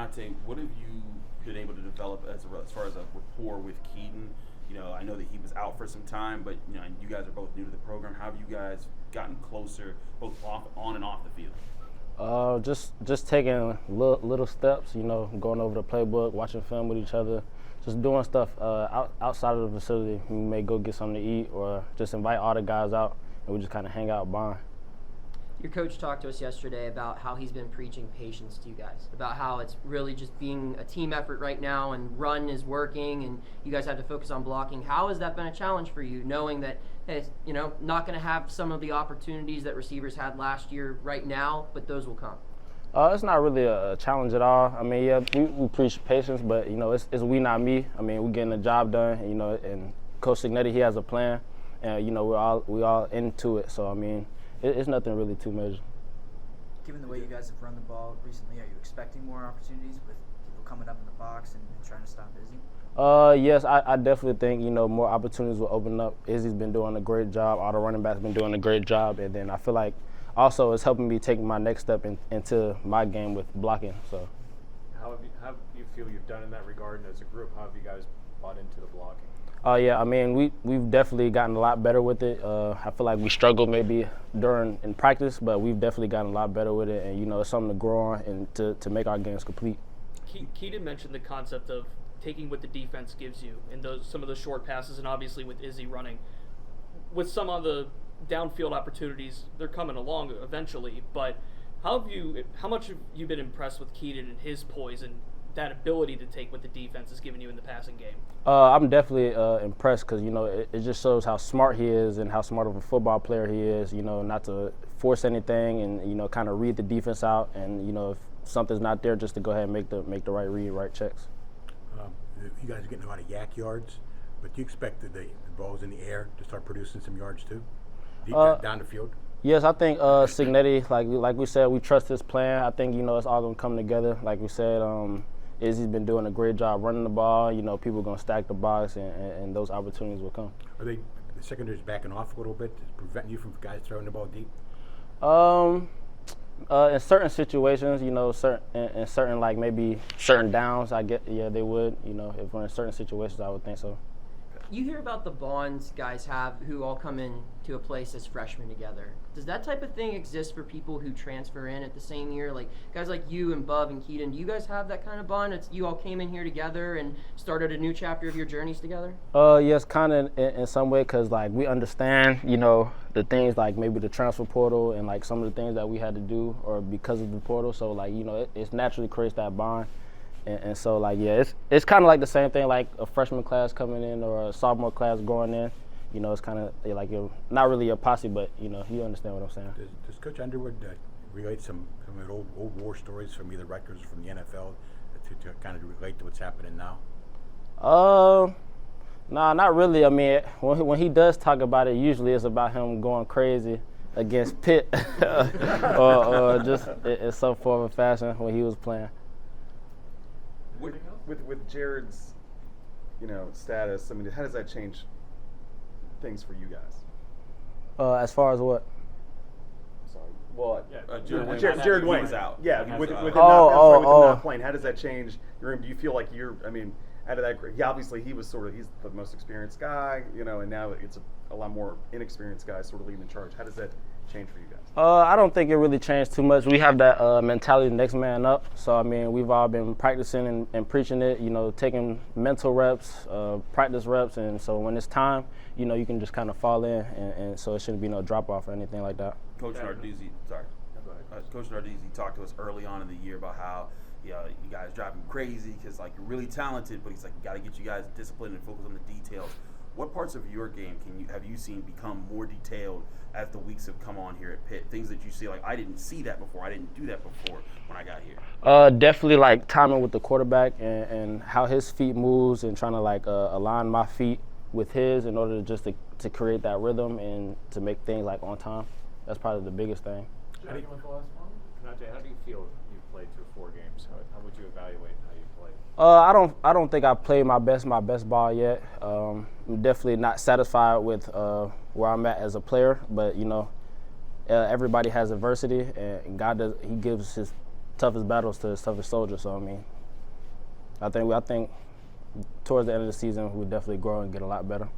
Konata, what have you been able to develop as far as a rapport with Keaton? I know that he was out for some time, but you guys are both new to the program. How have you guys gotten closer, both on and off the field? Just taking little steps, going over the playbook, watching film with each other, just doing stuff outside of the facility. We may go get something to eat or just invite all the guys out, and we just kind of hang out, bond. Your coach talked to us yesterday about how he's been preaching patience to you guys, about how it's really just being a team effort right now and run is working and you guys have to focus on blocking. How has that been a challenge for you, knowing that, hey, not going to have some of the opportunities that receivers had last year right now, but those will come? It's not really a challenge at all. I mean, yeah, we preach patience, but, it's we, not me. I mean, we're getting the job done, and Coach Signetti, he has a plan, and, we all into it. So, I mean, it's nothing really too major. Given the way you guys have run the ball recently, are you expecting more opportunities with people coming up in the box and trying to stop Izzy? Yes, I definitely think, more opportunities will open up. Izzy's been doing a great job. All the running backs been doing a great job. And then I feel like also it's helping me take my next step into my game with blocking. So, how you feel you've done in that regard, and as a group, how have you guys bought into the blocking? Yeah, I mean, we've definitely gotten a lot better with it. I feel like we struggled maybe in practice, but we've definitely gotten a lot better with it. And, it's something to grow on and to make our games complete. Keaton mentioned the concept of taking what the defense gives you in some of those short passes, and obviously with Izzy running. With some of the downfield opportunities, they're coming along eventually, but how much have you been impressed with Keaton and his poise and that ability to take what the defense is giving you in the passing game? I'm definitely impressed because, it just shows how smart he is and how smart of a football player he is, not to force anything and, kind of read the defense out and, if something's not there, just to go ahead and make the right read, right checks. You guys are getting a lot of yak yards, but do you expect the balls in the air to start producing some yards too, deep down the field? Yes, I think Signetti, like we said, we trust his plan. I think, it's all going to come together. Like we said, Izzy's been doing a great job running the ball. People are going to stack the box, and those opportunities will come. Are the secondaries backing off a little bit to prevent you from guys throwing the ball deep? In certain situations, in certain like maybe certain downs, they would. If we're in certain situations, I would think so. You hear about the bonds guys have who all come in to a place as freshmen together. Does that type of thing exist for people who transfer in at the same year? Like guys like you and Bub and Keaton, do you guys have that kind of bond? You all came in here together and started a new chapter of your journeys together? Yes, kind of in some way, because we understand, the things like maybe the transfer portal and like some of the things that we had to do or because of the portal. So it naturally creates that bond. And so, it's kind of like the same thing like a freshman class coming in or a sophomore class going in. It's kind of like you're not really a posse, but, you understand what I'm saying. Does Coach Underwood relate some of the old war stories from either Rutgers or from the NFL to kind of relate to what's happening now? Nah, not really. I mean, when he does talk about it, usually it's about him going crazy against Pitt or just in some form of fashion when he was playing. With Jared's, status, I mean, how does that change things for you guys? As far as what? Sorry. Well, Jared Wayne's out. Yeah, with him Oh. not playing, how does that change your game? Do you feel like out of that, he's the most experienced guy, and now it's a lot more inexperienced guys sort of leading the charge. How does that change for you guys? I don't think it really changed too much. We have that mentality, next man up. So, I mean, we've all been practicing and preaching it, taking mental reps, practice reps. And so when it's time, you can just kind of fall in. And so it shouldn't be no drop-off or anything like that. Coach Narduzzi, Coach Narduzzi talked to us early on in the year about how you guys drive him crazy because, you're really talented, but he's like, got to get you guys disciplined and focus on the details. What parts of your game have you seen become more detailed as the weeks have come on here at Pitt? Things that you see, I didn't see that before, I didn't do that before when I got here. Definitely timing with the quarterback and how his feet moves and trying to align my feet with his in order to create that rhythm and to make things on time. That's probably the biggest thing. Konata, how do you feel you've played through 4 games? How would you evaluate how you played? I don't think I played my best ball yet. I'm definitely not satisfied with where I'm at as a player, but everybody has adversity, and God he gives toughest battles to his toughest soldier. So I mean, I think towards the end of the season we'll definitely grow and get a lot better.